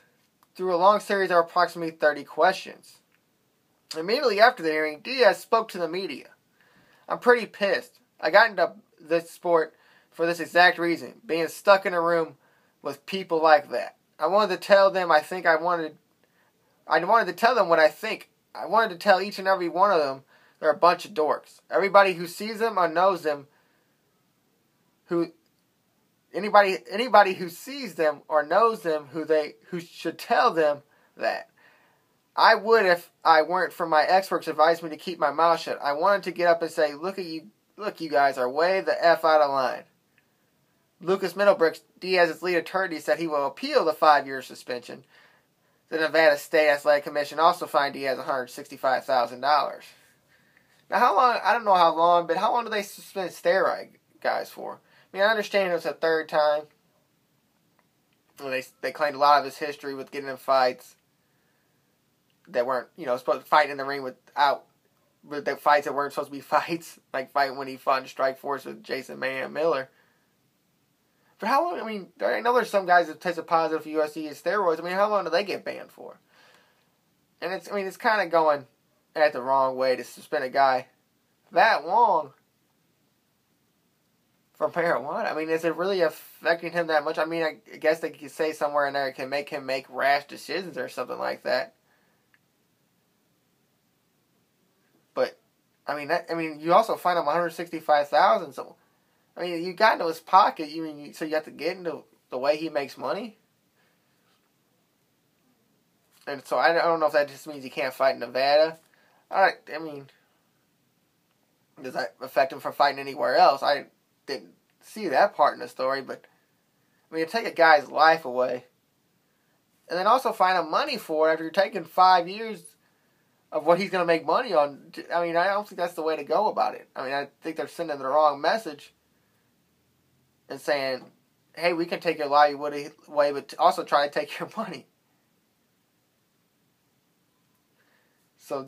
A: through a long series of approximately 30 questions. Immediately after the hearing, Diaz spoke to the media. I'm pretty pissed. I got into this sport for this exact reason, being stuck in a room with people like that. I wanted to tell them I wanted to tell them what I think. I wanted to tell each and every one of them they're a bunch of dorks. Everybody who sees them or knows them, anybody who sees them or knows them who should tell them that. I would if I weren't for my experts advised me to keep my mouth shut. I wanted to get up and say, look, you guys are way the F out of line. Lucas Middlebrooks, Diaz's lead attorney, said he will appeal the 5-year suspension. The Nevada State Athletic Commission also fined Diaz $165,000. Now, how long? I don't know how long, but how long do they suspend steroid guys for? I mean, I understand it was a third time. They claimed a lot of his history with getting in fights that weren't, supposed to fight in the ring with the fights that weren't supposed to be fights, like fight when he fought in Strike Force with Jason Mayhem Miller. But how long? I mean, I know there's some guys that tested positive for USC and steroids. I mean, how long do they get banned for? And it's kind of going at the wrong way to suspend a guy that long for marijuana. I mean, is it really affecting him that much? I mean, I guess they could say somewhere in there it can make him make rash decisions or something like that. But you also fine him $165,000. So, I mean, you got into his pocket. So you have to get into the way he makes money. And so I don't know if that just means he can't fight in Nevada. Does that affect him from fighting anywhere else? I didn't see that part in the story, but you take a guy's life away, and then also find him money for it after you're taking 5 years of what he's going to make money on. I don't think that's the way to go about it. I think they're sending the wrong message and saying, hey, we can take your livelihood away, but also try to take your money. So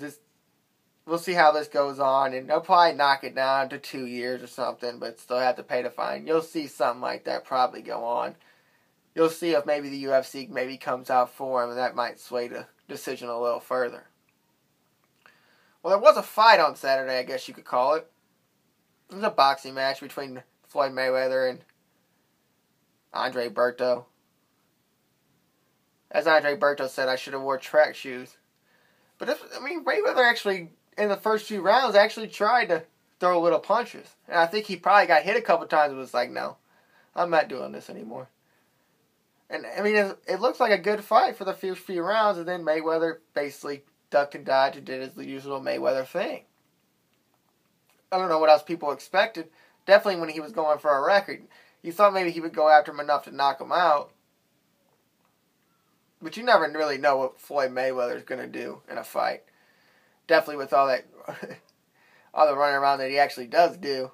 A: we'll see how this goes on, and they'll probably knock it down to 2 years or something, but still have to pay the fine. You'll see something like that probably go on. You'll see if maybe the UFC maybe comes out for him, and that might sway the decision a little further. Well, there was a fight on Saturday, I guess you could call it. It was a boxing match between Floyd Mayweather and Andre Berto. As Andre Berto said, I should have wore track shoes. But Mayweather actually, in the first few rounds, actually tried to throw little punches. And I think he probably got hit a couple times and was like, no, I'm not doing this anymore. And, it looks like a good fight for the first few rounds, and then Mayweather basically ducked and dodged and did his usual Mayweather thing. I don't know what else people expected. Definitely when he was going for a record. You thought maybe he would go after him enough to knock him out. But you never really know what Floyd Mayweather is going to do in a fight. Definitely with all the running around that he actually does do.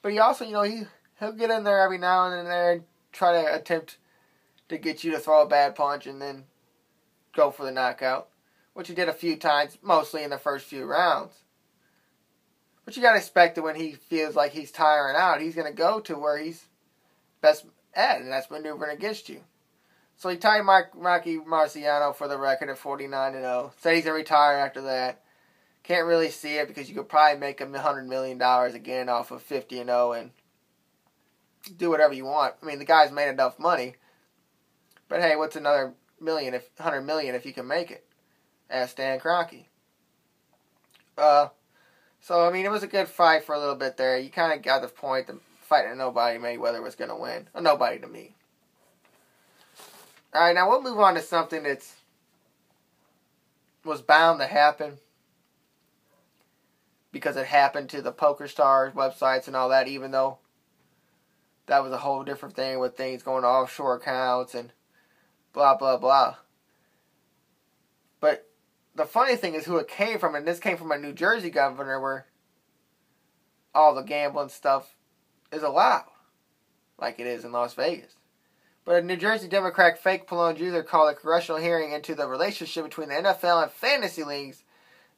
A: But he also, he'll get in there every now and then and try to attempt to get you to throw a bad punch and then go for the knockout, which he did a few times, mostly in the first few rounds. But you got to expect that when he feels like he's tiring out, he's going to go to where he's best at, and that's maneuvering against you. So he tied Rocky Marciano for the record at 49-0. Said he's going to retire after that. Can't really see it because you could probably make $100 million again off of 50-0 and do whatever you want. I mean, the guy's made enough money. But hey, what's another $100 million if you can make it? Asked Stan Kroenke. So, I mean, it was a good fight for a little bit there. You kind of got the point that fighting nobody Mayweather was going to win. A nobody to me. Alright, now we'll move on to something that's was bound to happen because it happened to the Poker Stars websites and all that, even though that was a whole different thing with things going to offshore accounts and blah, blah, blah. But the funny thing is who it came from, and this came from a New Jersey governor where all the gambling stuff is allowed, like it is in Las Vegas. But a New Jersey Democrat fake Pallone Jr. called a congressional hearing into the relationship between the NFL and fantasy leagues,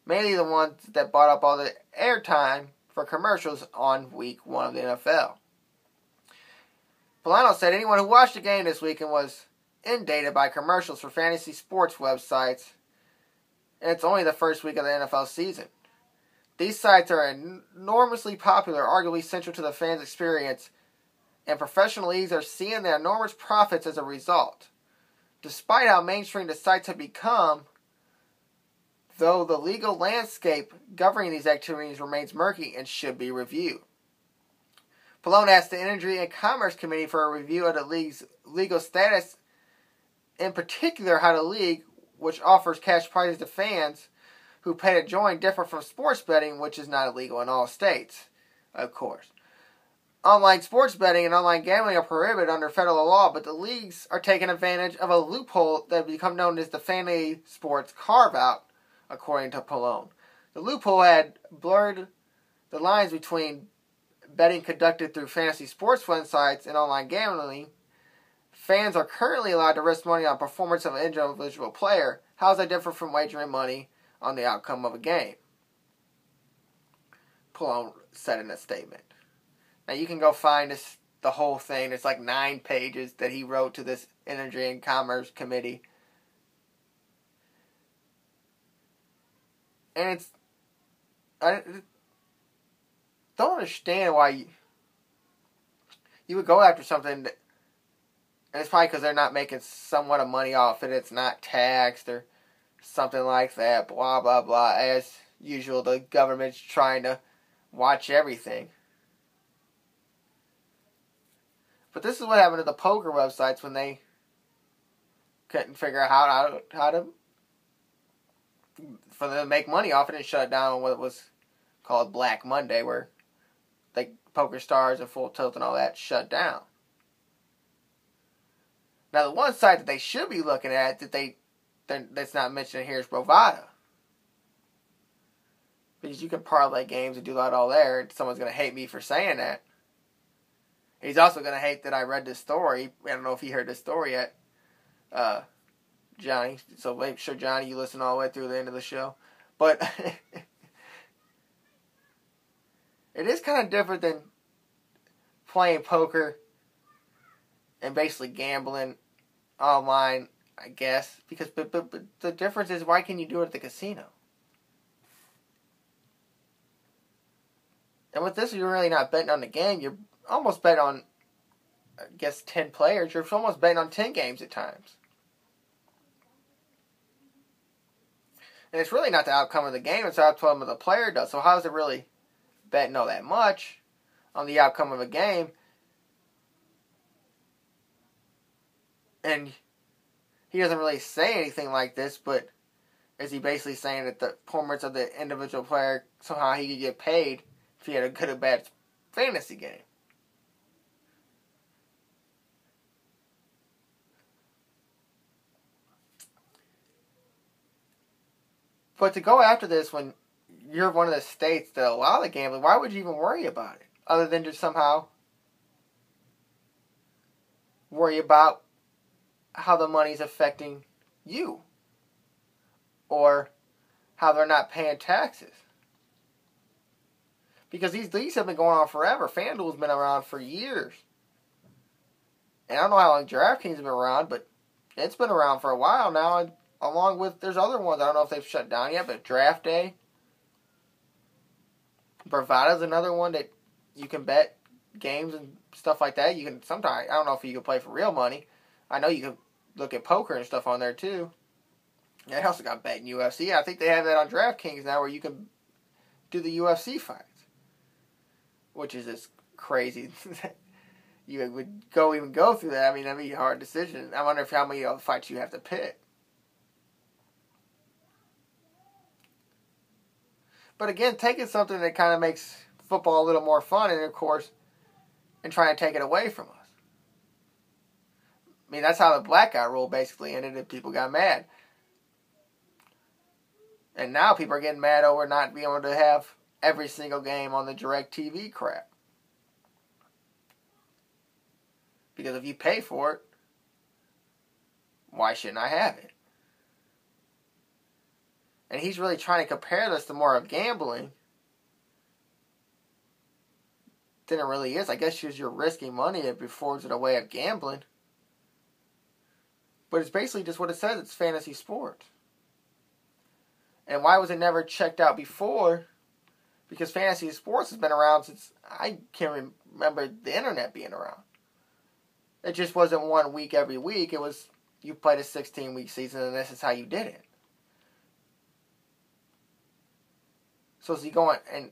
A: mainly the ones that bought up all the airtime for commercials on week 1 of the NFL. Polano said anyone who watched the game this weekend was inundated by commercials for fantasy sports websites, and it's only the first week of the NFL season. These sites are enormously popular, arguably central to the fans' experience, and professional leagues are seeing their enormous profits as a result. Despite how mainstream the sites have become, though the legal landscape governing these activities remains murky and should be reviewed. Pallone asked the Energy and Commerce Committee for a review of the league's legal status, in particular how the league, which offers cash prizes to fans who pay to join, differ from sports betting, which is not illegal in all states, of course. Online sports betting and online gambling are prohibited under federal law, but the leagues are taking advantage of a loophole that has become known as the fantasy sports carve-out, according to Pallone. The loophole had blurred the lines between betting conducted through fantasy sports websites and online gambling. Fans are currently allowed to risk money on performance of an individual player. How does that differ from wagering money on the outcome of a game? Pallone said in a statement. Now you can go find the whole thing. It's like 9 pages that he wrote to this Energy and Commerce Committee. And I don't understand why you would go after something that, and it's probably because they're not making somewhat of money off it. It's not taxed or something like that. Blah, blah, blah. As usual, the government's trying to watch everything. But this is what happened to the poker websites when they couldn't figure out how to for them to make money off it and shut down what was called Black Monday, where like Poker Stars and Full Tilt and all that shut down. Now, the one site that they should be looking at that's not mentioned here is Bovada. Because you can parlay games and do that all there, and someone's going to hate me for saying that. He's also going to hate that I read this story. I don't know if he heard this story yet, Johnny. So make sure, Johnny, you listen all the way through the end of the show. But it is kind of different than playing poker and basically gambling online, I guess. Because but the difference is, why can you do it at the casino? And with this, you're really not betting on the game. You're almost betting on, I guess, 10 players. You're almost betting on 10 games at times. And it's really not the outcome of the game. It's the outcome of the player does. So how is it really betting all that much on the outcome of a game? And he doesn't really say anything like this, but is he basically saying that the performance of the individual player, somehow he could get paid if he had a good or bad fantasy game? But to go after this when you're one of the states that allow the gambling, why would you even worry about it? other than just somehow worry about how the money's affecting you or how they're not paying taxes. Because these leagues have been going on forever. FanDuel's been around for years. And I don't know how long DraftKings has been around, but it's been around for a while now. And along with, there's other ones. I don't know if they've shut down yet, but Draft Day. Bravada's another one that you can bet games and stuff like that. You can sometimes, I don't know if you can play for real money. I know you can look at poker and stuff on there too. They also got bet in UFC. I think they have that on DraftKings now where you can do the UFC fights. Which is just crazy. You would even go through that. I mean, that'd be a hard decision. I wonder how many fights you have to pick. But again, taking something that kind of makes football a little more fun, and of course, and trying to take it away from us. I mean, that's how the blackout rule basically ended, and people got mad. And now people are getting mad over not being able to have every single game on the DirecTV crap. Because if you pay for it, why shouldn't I have it? And he's really trying to compare this to more of gambling than it really is. I guess because you're risking money, it affords it a way of gambling. But it's basically just what it says. It's fantasy sports. And why was it never checked out before? Because fantasy sports has been around since I can't remember the internet being around. It just wasn't 1 week every week. It was, you played a 16-week season and this is how you did it. So as you go on, and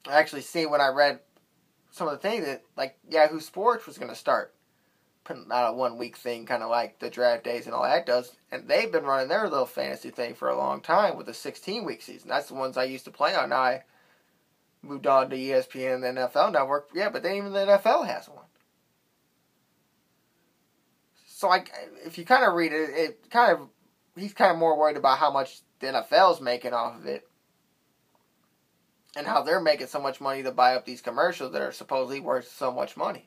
A: I actually see when I read some of the things that, like, Yahoo Sports was going to start putting out a 1 week thing, kind of like the draft days and all that does. And they've been running their little fantasy thing for a long time with a 16-week season. That's the ones I used to play on. Now I moved on to ESPN and the NFL Network. Yeah, but then even the NFL has one. So if you kind of read it, he's kind of more worried about how much the NFL's making off of it. And how they're making so much money to buy up these commercials that are supposedly worth so much money.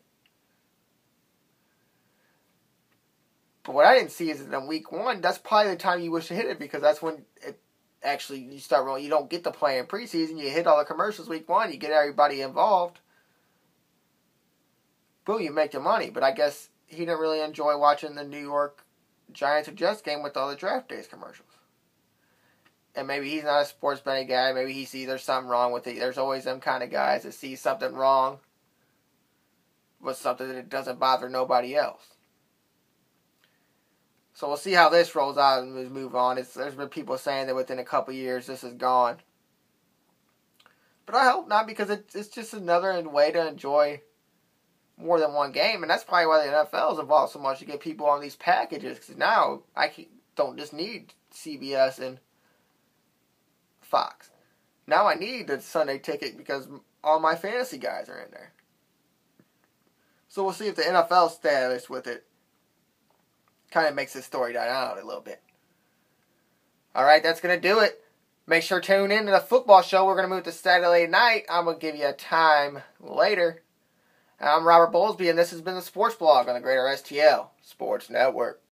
A: But what I didn't see is that in week 1, that's probably the time you wish to hit it, because that's when it actually you start rolling. You don't get to play in preseason. You hit all the commercials week 1. You get everybody involved. Boom, you make the money. But I guess he didn't really enjoy watching the New York Giants or Jets game with all the draft days commercials. And maybe he's not a sports betting guy. Maybe he sees there's something wrong with it. There's always them kind of guys that see something wrong with something that doesn't bother nobody else. So we'll see how this rolls out and move on. There's been people saying that within a couple years this is gone. But I hope not, because it's just another way to enjoy more than one game. And that's probably why the NFL is involved so much, to get people on these packages. Because now I don't just need CBS and Fox. Now I need the Sunday ticket because all my fantasy guys are in there. So we'll see if the NFL status with it kind of makes this story die out a little bit. Alright, that's going to do it. Make sure to tune in to the football show. We're going to move to Saturday night. I'm going to give you a time later. I'm Robert Bowlesby, and this has been the Sports Blog on the Greater STL Sports Network.